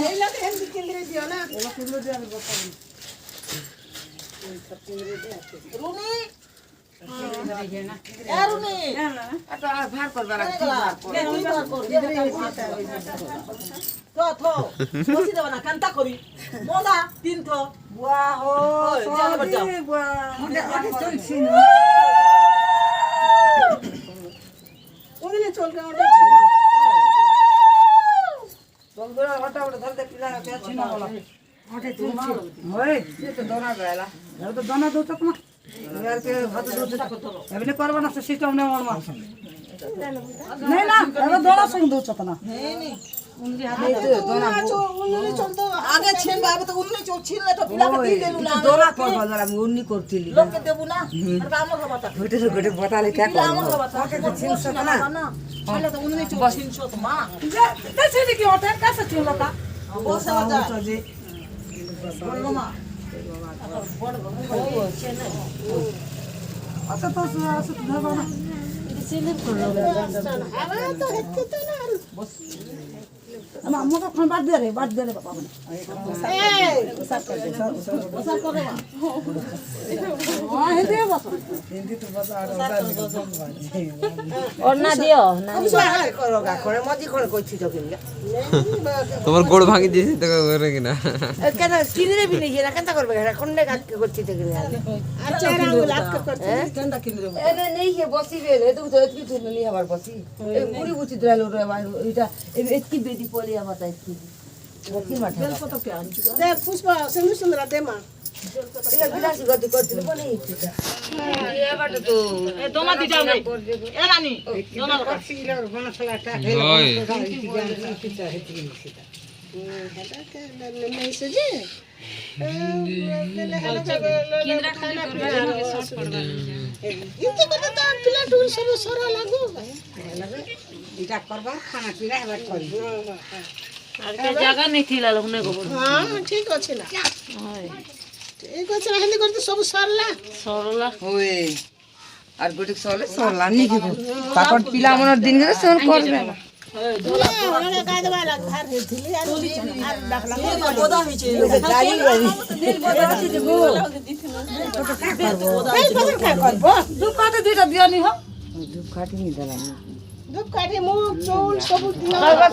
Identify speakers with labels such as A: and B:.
A: এই লাগে এমনি কেন্দ্রে দিও না
B: এলা কেন্দ্রে দিয়ে আমি কথা বলি
C: রুনি রুনি
D: আটা ভার করবা লাগবে
C: বসি দেব না কান্তা করি মজা তিন থ বুয়া হো জাল বাজাও
B: চলছি না
A: ওখানে চল কে ওটা ছিল
D: বন্ধুরা ওটা ওটা ধরতে পিলা পেছি না বলা
B: ওটা চলছি
D: ওই ये तो दोना गला
B: এবার তো দানা দৌড় না
D: यार के भात दूध
B: এমনি করবা না তো সিস্টেম নেই আমার মাছ নেই না এবার দৌড়া সঙ্গে দৌড়ছ না
D: ये तो दोना
A: ওখানে চল তো
C: আগে ছেন বাবা তো উন্নি চল ছিল তো পিলাকে দি দেলু না
D: दोना करबा जरा আমি উন্নি করতিলি
C: লোককে দেবু না আর কাম হবাতা
D: ঘটে ঘটে বতালে কে
C: কাম
D: করব
C: হবাতা ওকে ছিনছ না তাহলে তো উন্নি চল ছিনছ তো মা
B: দেখছি কি ওটা কাছে ছিল তা
C: বসে বাজা
B: যে
C: বড় মা বড় ও ছেন
B: আচ্ছা তো আসলে ধরবা না
A: আরে তো হেতে তো না
B: আমাকে ফোন বাদ দে রে বাবা মানে
A: এই
C: বসা করে মা
B: হ্যাঁ হেতে বাবা
D: হিন্দি তো বাতা আর
C: ওড়না দিও না
D: আমি সহায় করো গা করে মজি করে কইছি তো কিনা
E: তোমার গোড় ভাঙি দিয়েছি তো করে কিনা
D: কেন কিনে বিনি না কেন করবে এটা কোনলে কাজ করছি তো কিনা
A: আচ্ছা আঙ্গুল আটকে করতে
B: কেনটা কিনে দেব
D: এনে নেই কে বসি বেলে তো তো কি তুই নি আবার বসি এই পুরি বুচি দিলালো রে এটা এতকি বেদি পলি আমার তাই কি কি মাঠা
B: কত কে আনছি
A: দে পুষ্পা সুন্দর সুন্দর দে মা
D: এটা বিলাসী গতি করতে বলে ইচ্ছা এবার তো
C: এ দোনা দি যাও নাই এ রানী দোনা
E: হয়
A: नहीं सजे केंद्र खाली करबा शॉर्ट पड़बा इनके को तो पिला टूल सब सरा लागो
D: এটা করবা খানা পিনা এবার করি
C: আর কে জায়গা নেই থিলা লোক নে গোবর
A: हां ठीक আছে না ঠিক আছে হেলি করতে সব সরলা
C: সরলা
D: ওই আর গোটে চলে চলা নি কি পাকট পিলা মনর দিন গেলে সন করবে না
A: ওরা কাজ বালা ঘর দিলি আর ডাকলা
C: বোদা হইছে
D: গাড়ি গাড়ি
A: এই পছন্দ কাজ করবো
B: দুপাতে দুইটা দিয়ানি হ
D: দুধ খাটি নি দিলাম
A: দুধ কাটে মুখ চুল সব দিলা